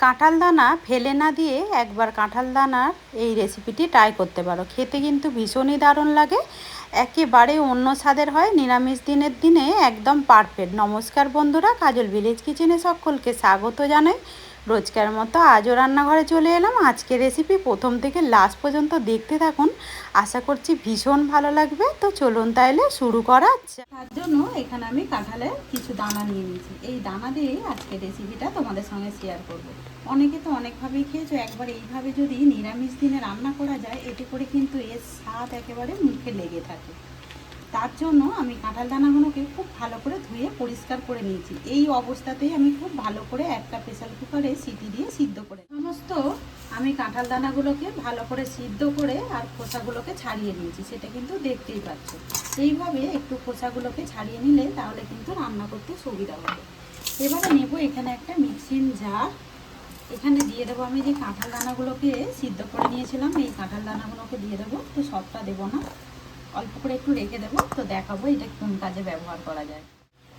কাঁঠাল দানা ফেলে না দিয়ে একবার কাঁঠাল দানার এই রেসিপিটি ট্রাই করতে পারো। খেতে কিন্তু ভীষণই দারুণ লাগে, একেবারে অন্য স্বাদের হয়। নিরামিষ দিনের দিনে একদম পারফেক্ট। নমস্কার বন্ধুরা, কাজল ভিলেজ কিচেনে সকলকে স্বাগত জানাই। রোজকার মতো আজও রান্নাঘরে চলে এলাম। আজকের রেসিপি প্রথম থেকে লাস্ট পর্যন্ত দেখতে থাকুন, আশা করছি ভীষণ ভালো লাগবে। তো চলুন তাইলে শুরু করা যাক। তার জন্য এখানে আমি কাঁঠালের কিছু দানা নিয়ে নিয়েছি। এই দানা দিয়ে আজকের রেসিপিটা তোমাদের সঙ্গে শেয়ার করব। অনেকে তো অনেকভাবেই খেয়েছো, একবার এইভাবে যদি নিরামিষ দিনে রান্না করা যায়, এতে করে কিন্তু এর স্বাদ একেবারে মুখে লেগে থাকে। তার জন্য আমি কাঁঠাল দানাগুলোকে খুব ভালো করে ধুয়ে পরিষ্কার করে নিয়েছি। এই অবস্থাতেই আমি খুব ভালো করে একটা প্রেসার কুকারে সিটি দিয়ে সিদ্ধ করে সমস্ত আমি কাঁঠাল দানাগুলোকে ভালো করে সিদ্ধ করে আর খোসাগুলোকে ছাড়িয়ে নিয়েছি, সেটা কিন্তু দেখতেই পাচ্ছ। এইভাবে একটু খোসাগুলোকে ছাড়িয়ে নিলে তাহলে কিন্তু রান্না করতে সুবিধা হবে। এবারে নেব এখানে একটা মিক্সিং জার। এখানে দিয়ে দেবো আমি যে কাঁঠাল দানাগুলোকে সিদ্ধ করে নিয়েছিলাম, এই কাঁঠাল দানাগুলোকে দিয়ে দেবো। তো সবটা দেবো না, অল্প করে একটু রেখে দেবো, তো দেখাবো এটা কোন কাজে ব্যবহার করা যায়।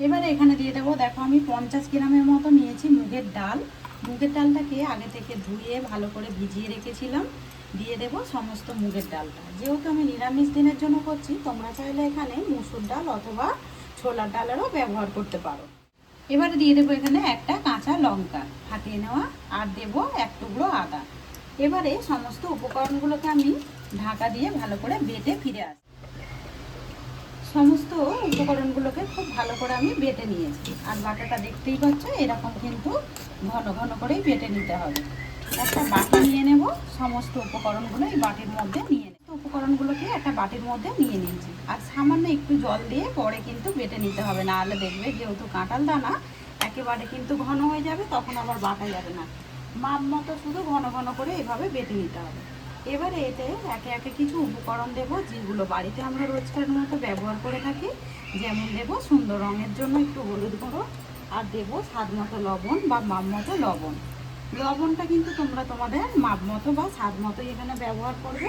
এবারে এখানে দিয়ে দেবো, দেখো আমি 50 গ্রামের মতো নিয়েছি মুগের ডাল। মুগের ডালটাকে আগে থেকে ধুয়ে ভালো করে ভিজিয়ে রেখেছিলাম। দিয়ে দেবো সমস্ত মুগের ডালটা। যেহেতু আমি নিরামিষ দিনের জন্য করছি, তোমরা চাইলে এখানে মুসুর ডাল অথবা ছোলার ডালেরও ব্যবহার করতে পারো। এবারে দিয়ে দেবো এখানে একটা কাঁচা লঙ্কা ফাটিয়ে নেওয়া, আর দেবো এক টুকরো আদা। এবারে সমস্ত উপকরণগুলোকে আমি ঢাকা দিয়ে ভালো করে বেটে ফিরে আসি। সমস্ত উপকরণগুলোকে খুব ভালো করে আমি বেটে নিয়েছি, আর বাটাটা দেখতেই পাচ্ছ এরকম কিন্তু ঘন ঘন করেই বেটে নিতে হবে। একটা বাটি নিয়ে নেব, সমস্ত উপকরণগুলো এই বাটির মধ্যে নিয়ে নেব। উপকরণগুলোকে একটা বাটির মধ্যে নিয়ে নিয়েছি, আর সামান্য একটু জল দিয়ে পরে কিন্তু বেটে নিতে হবে, না হলে দেখবে যেহেতু কাঁঠাল দানা একেবারে কিন্তু ঘন হয়ে যাবে, তখন আবার বাটা যাবে না। মাপ মতো শুধু ঘন ঘন করে এভাবে বেটে নিতে হবে। এবারে এতে একে একে কিছু উপকরণ দেব, যেগুলো বাড়িতে আমরা রোজকার মতো ব্যবহার করে থাকি। যেমন দেব সুন্দর রঙের জন্য একটু হলুদ গুঁড়ো, আর দেব স্বাদ মতো লবণ বা মাপ মতো লবণ। লবণটা কিন্তু তোমরা তোমাদের মাপ মতো বা স্বাদ মতো এখানে ব্যবহার করবে।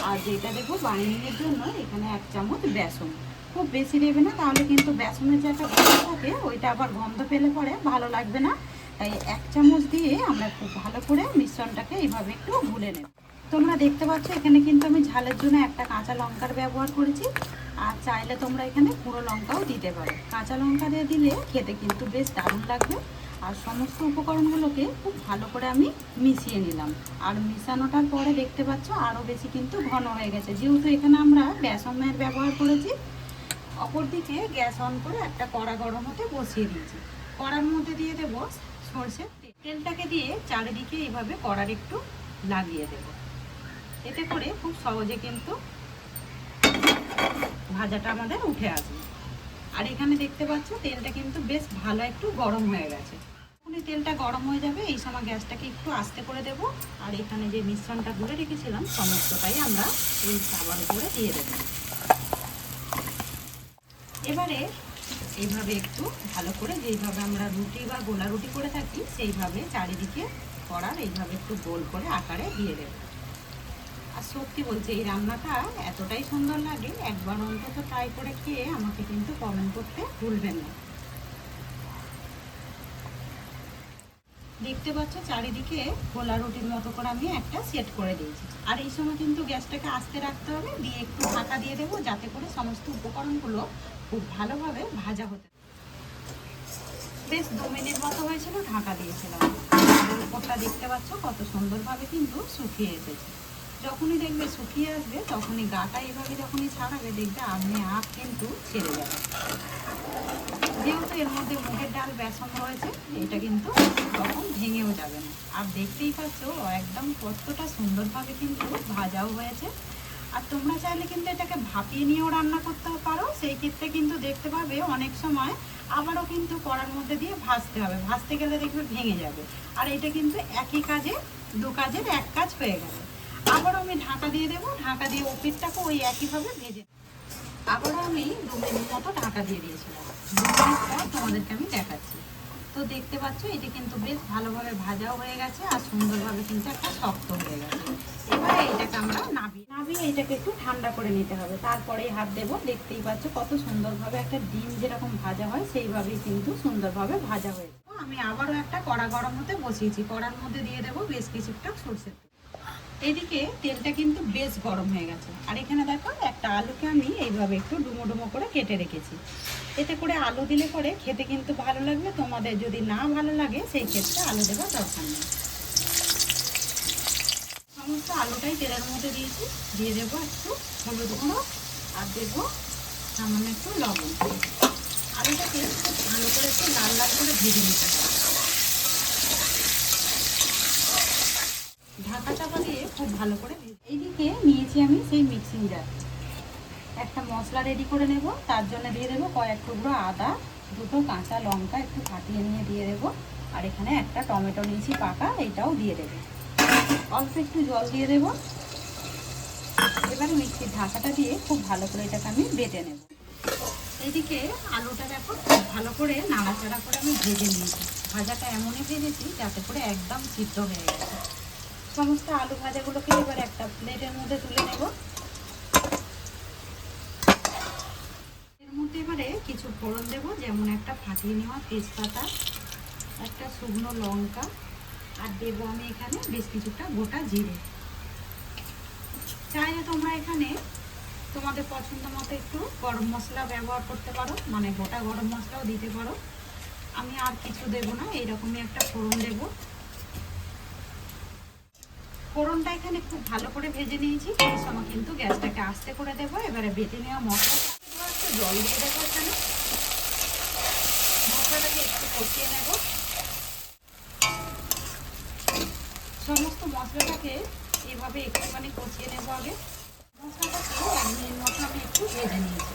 আর যেটা দেবো বাইন্ডিংয়ের জন্য এখানে 1 চামচ বেসন। খুব বেশি দেবে না, তাহলে কিন্তু বেসনের যে একটা গন্ধ থাকে ওইটা আবার গন্ধ পেলে পরে ভালো লাগবে না। তাই 1 চামচ দিয়ে আমরা খুব ভালো করে মিশ্রণটাকে এইভাবে একটু গুলে নেব। তোমরা দেখতে পাচ্ছ এখানে কিন্তু আমি ঝালের জন্য একটা কাঁচা লঙ্কার ব্যবহার করেছি, আর চাইলে তোমরা এখানে পুরো লঙ্কাও দিতে পারো। কাঁচা লঙ্কা দিয়ে দিলে খেতে কিন্তু বেশ দারুণ লাগবে। আর সমস্ত উপকরণগুলোকে খুব ভালো করে আমি মিশিয়ে নিলাম, আর মিশানোটার পরে দেখতে পাচ্ছ আরও বেশি কিন্তু ঘন হয়ে গেছে, যেহেতু এখানে আমরা বেসনের ব্যবহার করেছি। অপরদিকে গ্যাস অন করে একটা কড়া গরম হতে বসিয়ে দিয়েছি। কড়ার মধ্যে দিয়ে দেবো সরষের তেল। তেলটাকে দিয়ে চারিদিকে এইভাবে কড়ার একটু লাগিয়ে দেবো, এতে করে খুব সহজে কিন্তু ভাজাটা আমাদের উঠে আসবে। আর এখানে দেখতে পাচ্ছ তেলটা কিন্তু বেশ ভালো একটু গরম হয়ে গেছে। যখনই তেলটা গরম হয়ে যাবে এই সময় গ্যাসটাকে একটু আস্তে করে দেব, আর এখানে যে মিশ্রণটা গুলে রেখেছিলাম সমস্তটাই আমরা এই তাওয়ার উপরে দিয়ে দেব। এবারে এইভাবে একটু ভালো করে, যেইভাবে আমরা রুটি বা গোলা রুটি করে থাকি সেইভাবে চারিদিকে কড়ার এইভাবে একটু গোল করে আকারে দিয়ে দেব। আর সত্যি বলছি এই রান্নাটা এতটাই সুন্দর লাগে, একবার অন্তত ট্রাই করে খেয়ে আমাকে কিন্তু কমেন্ট করতে ভুলবেন না। দেখতে পাচ্ছ চারিদিকে গোলা রুটির মতো করে আমি একটা সেট করে দিয়েছি। আর এই সময় কিন্তু গ্যাসটাকে আস্তে রাখতে হবে, দিয়ে একটু ঢাকা দিয়ে দেবো, যাতে করে সমস্ত উপকরণগুলো খুব ভালোভাবে ভাজা হতে। বেশ 2 মিনিট মতো হয়েছিল ঢাকা দিয়েছিলাম। উপরটা দেখতে পাচ্ছ কত সুন্দরভাবে কিন্তু শুকিয়ে এসেছে। যখনই দেখবে শুকিয়ে আসবে তখনই গাটা এইভাবে যখনই ছাড়াবে দেখবে আপনি আপ কিন্তু ছেড়ে যাবে। যেহেতু এর মধ্যে মুগের ডাল বেসন রয়েছে, এটা কিন্তু তখন ভেঙেও যাবে না। আর দেখতেই পাচ্ছ একদম কতটা সুন্দরভাবে কিন্তু ভাজাও হয়েছে। আর তোমরা চাইলে কিন্তু এটাকে ভাপিয়ে নিয়েও রান্না করতে পারো, সেই ক্ষেত্রে কিন্তু দেখতে পাবে অনেক সময় আবারও কিন্তু কড়ার মধ্যে দিয়ে ভাজতে হবে, ভাজতে গেলে দেখবে ভেঙে যাবে। আর এটা কিন্তু একই কাজে 2 কাজের 1 কাজ হয়ে গেল। আবারও আমি ঢাকা দিয়ে দেবো, ঢাকা দিয়ে ওপিঠটাকে ওই একইভাবে ভেজে আবারও আমি 2 মিনিট মতো ঢাকা দিয়ে দিয়েছিলাম। 2 মিনিট পর তোমাদেরকে আমি দেখাচ্ছি। তো দেখতে পাচ্ছ এটা কিন্তু বেশ ভালোভাবে ভাজাও হয়ে গেছে, আর সুন্দরভাবে কিন্তু একটা শক্ত হয়ে গেছে। এবারে এটাকে আমরা নাবিয়ে এটাকে একটু ঠান্ডা করে নিতে হবে, তারপরেই হাত দেবো। দেখতেই পাচ্ছ কত সুন্দরভাবে একটা ডিম যেরকম ভাজা হয় সেইভাবেই কিন্তু সুন্দরভাবে ভাজা হয়েছে। আমি আবারও একটা কড়া গরম হতে বসিয়েছি। কড়ার মধ্যে দিয়ে দেবো বেশ কিছুটা সরষের তেল। এইদিকে তেলটা কিন্তু বেশ গরম হয়ে গেছে। আর এখানে দেখো একটা আলুকে আমি এইভাবে একটু ডুমো ডুমো করে কেটে রেখেছি। এতে করে আলু দিলে পরে খেতে কিন্তু ভালো লাগবে। তোমাদের যদি না ভালো লাগে সেই ক্ষেত্রে আলু দেওয়ার দরকার নেই। সমস্ত আলুটাই তেলের মধ্যে দিয়েছি। দিয়ে দেবো একটু হলুদ গুঁড়ো আর দেবো সামান্য একটু লবণ। আলুটাকে খুব ভালো করে একটু লাল লাল করে ভেজে নিতে হবে। ঢাকা চাপা দিয়ে খুব ভালো করে ভেজে। এইদিকে নিয়েছি আমি সেই মিক্সিং জার। একটা মশলা রেডি করে নেব। তার জন্য দিয়ে দেবো কয়েক টুকরো আদা, দুটো কাঁচা লঙ্কা একটু ফাটিয়ে নিয়ে দিয়ে দেবো। আর এখানে একটা টমেটো নিয়েছি পাকা, এইটাও দিয়ে দেবো। অল্প একটু জল দিয়ে দেবো। এবারে মিক্সির ঢাকাটা দিয়ে খুব ভালো করে এটাকে আমি বেটে নেব। এইদিকে আলুটা দেখো খুব ভালো করে নাড়াচাড়া করে আমি ভেজে নিয়েছি। ভাজাটা এমনই ভেজেছি যাতে করে একদম সিদ্ধ হয়ে গেছে। সমস্ত আলু ভাজাগুলোকে এবার একটা প্লেটের মধ্যে তুলে নেব। এর মধ্যে এবারে কিছু ফোড়ন দেব, যেমন একটা ফাটিয়ে নেওয়া তেজপাতা, একটা শুকনো লঙ্কা, আর দেবো আমি এখানে বেশ কিছুটা গোটা জিরে। চাইলে তোমরা এখানে তোমাদের পছন্দ মতো একটু গরম মশলা ব্যবহার করতে পারো, মানে গোটা গরম মশলাও দিতে পারো। আমি আর কিছু দেবো না, এইরকমই একটা ফোড়ন দেবো। ফোড়নটা এখানে খুব ভালো করে ভেজে নিয়েছি। এই সময় কিন্তু গ্যাসটাকে আস্তে করে দেবো। এবারে বেটে নেওয়া মশলাটা একটু জল দিয়ে দেবো। এখানে মশলাটাকে একটু কষিয়ে নেব। সমস্ত মশলাটাকে এভাবে একটুখানি কষিয়ে নেব। আগে মশলাটাকে 1 মিনিট মতো আমি একটু ভেজে নিয়েছি।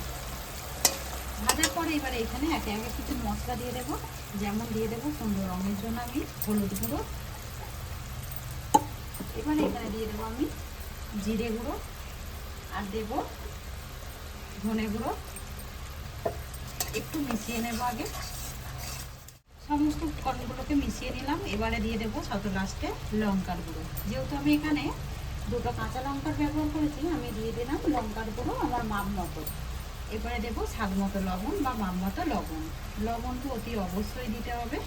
ভাজার পরে এবারে এখানে একে একে কিছু মশলা দিয়ে দেবো। যেমন দিয়ে দেবো সুন্দর রঙের জন্য আমি হলুদ গুঁড়ো। এবারে এখানে দিয়ে দেবো আমি জিরে গুঁড়ো, আর দেব ধনে গুঁড়ো। একটু মিশিয়ে নেব। আগে সমস্ত উপকরণগুলোকে মিশিয়ে নিলাম। এবারে দিয়ে দেবো সাথে লাস্টে লঙ্কার গুঁড়ো। যেহেতু আমি এখানে দুটো কাঁচা লঙ্কার ব্যবহার করেছি, আমি দিয়ে দিলাম লঙ্কার গুঁড়ো আমার মাপ মতো। এবারে দেবো স্বাদ মতো লবণ বা মাপ মতো লবণ। লবণ তো অতি অবশ্যই দিতে হবে।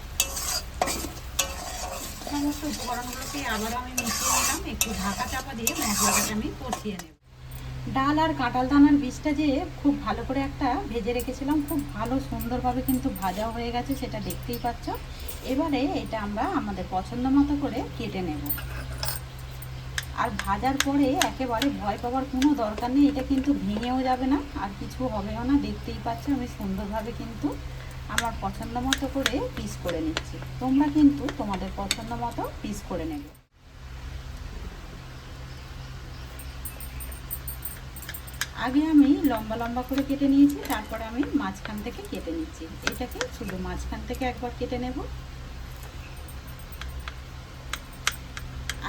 সমস্ত উপকরণগুলোকে আবারও আমি মিশিয়ে নিলাম। একটু ঢাকা চাপা দিয়ে মশলাটাকে আমি কষিয়ে নেব। ডাল আর কাঁঠাল দানার বীজটা যে খুব ভালো করে একটা ভেজে রেখেছিলাম, খুব ভালো সুন্দরভাবে কিন্তু ভাজা হয়ে গেছে, সেটা দেখতেই পাচ্ছ। এবারে এটা আমরা আমাদের পছন্দ মতো করে কেটে নেব। আর ভাজার পরে একেবারে ভয় পাওয়ার কোনো দরকার নেই। এটা কিন্তু ভেঙেও যাবে না আর কিছু হবেও না। দেখতেই পাচ্ছ আমি সুন্দরভাবে কিন্তু আমার পছন্দ মতো করে পিস করে নিচ্ছি। তোমরা কিন্তু তোমাদের পছন্দ মতো পিস করে নেবে। আগে আমি লম্বা লম্বা করে কেটে নিয়েছি, তারপরে আমি মাঝখান থেকে কেটে নিচ্ছি। এটাকে শুধু মাঝখান থেকে একবার কেটে নেব।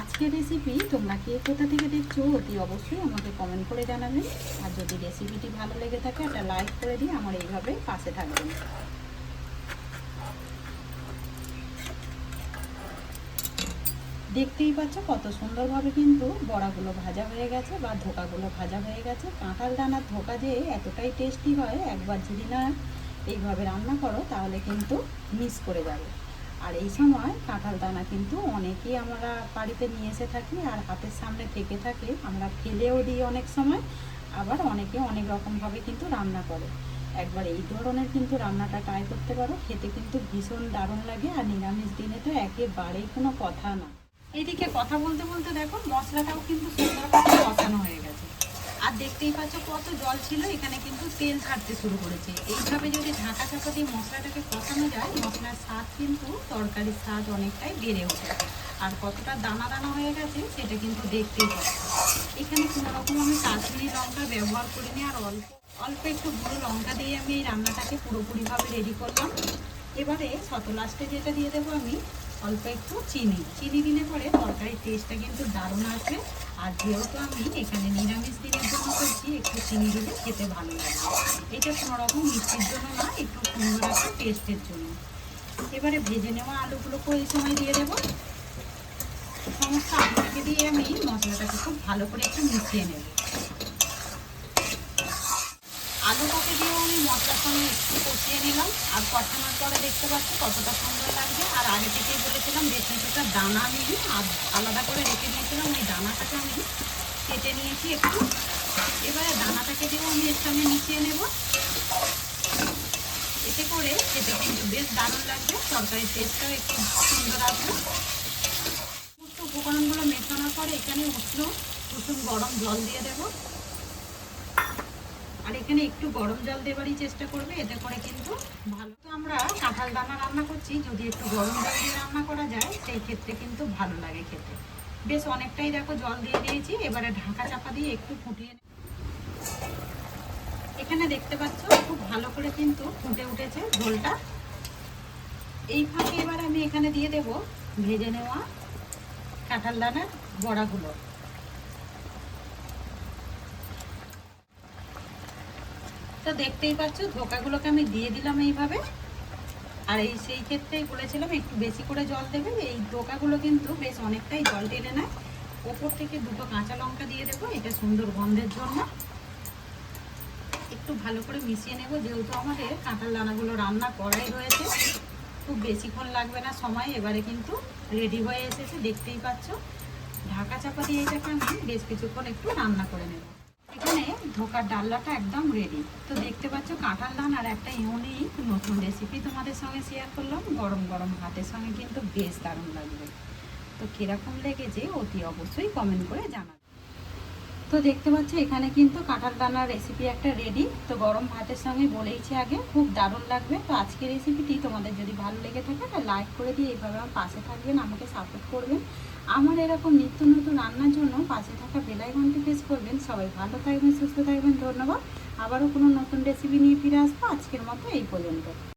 আজকের রেসিপি তোমরা কে কোথা থেকে দেখছো অতি অবশ্যই আমাকে কমেন্ট করে জানাবেন। আর যদি রেসিপিটি ভালো লেগে থাকে একটা লাইক করে দিয়ে আমার এইভাবে পাশে থাকবেন। দেখতেই পাচ্ছ কত সুন্দরভাবে কিন্তু বড়াগুলো ভাজা হয়ে গেছে বা ধোকাগুলো ভাজা হয়ে গেছে। কাঁঠাল দানার ধোকা যে এতটাই টেস্টি হয়, একবার যদি না এইভাবে রান্না করো তাহলে কিন্তু মিস করে যাবে। আর এই সময় কাঁঠাল দানা কিন্তু অনেকেই আমরা বাড়িতে নিয়ে এসে থাকি আর হাতের সামনে থেকে থাকে, আমরা ফেলেও দিই অনেক সময়। আবার অনেকে অনেক রকমভাবে কিন্তু রান্না করে। একবার এই ধরনের কিন্তু রান্নাটা ট্রাই করতে পারো, খেতে কিন্তু ভীষণ দারুণ লাগে। আর নিরামিষ দিনে তো একেবারেই কোনো কথা না। এদিকে কথা বলতে বলতে দেখো মশলাটাও কিন্তু সুন্দরভাবে কষানো হয়ে গেছে। আর দেখতেই পাচ্ছ কত জল ছিল, এখানে কিন্তু তেল ছাড়তে শুরু করেছে। এইভাবে যদি ঢাকা চাপা দিয়ে মশলাটাকে কষানো যায়, মশলার স্বাদ কিন্তু তরকারির স্বাদ অনেকটাই বেড়ে ওঠে। আর কতটা দানা দানা হয়ে গেছে সেটা কিন্তু দেখতেই পাচ্ছ। এখানে কোনো রকম আমি কাশ্মীরি লঙ্কা ব্যবহার করিনি, আর অল্প অল্প একটু গুঁড়ো লঙ্কা দিয়ে আমি এই রান্নাটাকে পুরোপুরিভাবে রেডি করলাম। এবারে শত লাস্টে যেটা দিয়ে দেবো আমি অল্প একটু চিনি। চিনি দিলে পরে তরকারির টেস্টটা কিন্তু দারুণ আসবে। আর যেহেতু আমি এখানে নিরামিষ দিনের জন্য করছি, একটু চিনি দিলে খেতে ভালো লাগবে। এটা কোনো রকম মিষ্টির জন্য না, একটু সুন্দর একটা টেস্টের জন্য। এবারে ভেজে নেওয়া আলুগুলোকে এই সময় দিয়ে দেবো। সমস্ত আলুটাকে দিয়ে আমি মশলাটাকে খুব ভালো করে একটু মিশিয়ে নেব। আলুটাকে দিয়েও আমি মশলার সঙ্গে একটু কষিয়ে নিলাম। আর কষানোর পরে দেখতে পাচ্ছি কতটা সুন্দর লাগবে। আর আগে থেকেই বলেছিলাম বেশ কিছুটা দানা আমি আলাদা করে রেখে দিয়েছিলাম, ওই দানাটাকে আমি কেটে নিয়েছি একটু। এবারে দানাটাকে দিয়েও আমি এর সঙ্গে মিশিয়ে নেব। এতে করে খেতে কিন্তু বেশ দারুণ লাগবে, তরকারির টেস্টটাও একটু সুন্দর আসবে। সমস্ত উপকরণগুলো মেশানোর পরে এখানে কুসুম গরম জল দিয়ে দেবো। আর এখানে একটু গরম জল দেবারই চেষ্টা করবে, এতে করে কিন্তু ভালো। তো আমরা কাঁঠাল দানা রান্না করছি, যদি একটু গরম জল দিয়ে রান্না করা যায় সেই ক্ষেত্রে কিন্তু ভালো লাগে খেতে। বেশ অনেকটাই দেখো জল দিয়ে দিয়েছি। এবারে ঢাকা চাপা দিয়ে একটু ফুটিয়ে এখানে দেখতে পাচ্ছ খুব ভালো করে কিন্তু ফুটে উঠেছে ঝোলটা। এই ফাঁকে এবার আমি এখানে দিয়ে দেব ভেজে নেওয়া কাঁঠাল দানার বড়াগুলো। তো দেখতেই পাচ্ছ ধোকাগুলোকে আমি দিয়ে দিলাম এইভাবে। আর সেই ক্ষেত্রেই বলেছিলাম একটু বেশি করে জল দেবে। এই ধোকাগুলো কিন্তু বেশ অনেকটাই জল টেনে নেয়। ওপর থেকে দুটো কাঁচা লঙ্কা দিয়ে দেবো, এটা সুন্দর গন্ধের জন্য। একটু ভালো করে মিশিয়ে নেব, যেহেতু আমাদের কাঁঠাল দানাগুলো রান্না করাই রয়েছে, খুব বেশিক্ষণ লাগবে না সময়। এবারে কিন্তু রেডি হয়ে এসেছে, দেখতেই পাচ্ছ। ঢাকা চাপা দিয়ে এটাকে আমি বেশ কিছুক্ষণ একটু রান্না করে নেব। এখানে ধোকার ডালনাটা একদম রেডি। তো দেখতে পাচ্ছ কাঁঠাল দানার একটা ইউনিক নতুন রেসিপি তোমাদের সঙ্গে শেয়ার করলাম। গরম গরম ভাতের সঙ্গে কিন্তু বেশ দারুণ লাগবে। তো কীরকম লেগেছে অতি অবশ্যই কমেন্ট করে জানাবে। তো দেখতে পাচ্ছ এখানে কিন্তু কাঁঠাল দানার রেসিপি একটা রেডি। তো গরম ভাতের সঙ্গে বলেইছি আগে, খুব দারুণ লাগবে। তো আজকের রেসিপিটি তোমাদের যদি ভালো লেগে থাকে তাহলে লাইক করে দিয়ে এইভাবে আমার পাশে থাকবেন, আমাকে সাপোর্ট করবেন। আমার এরকম নিত্য নতুন রান্নার জন্য পাশে থাকা বেল আইকনটি প্রেস করবেন। সবাই ভালো থাকবেন, সুস্থ থাকবেন। ধন্যবাদ। আবারও কোনো নতুন রেসিপি নিয়ে ফিরে আসবো। আজকের মতো এই পর্যন্ত।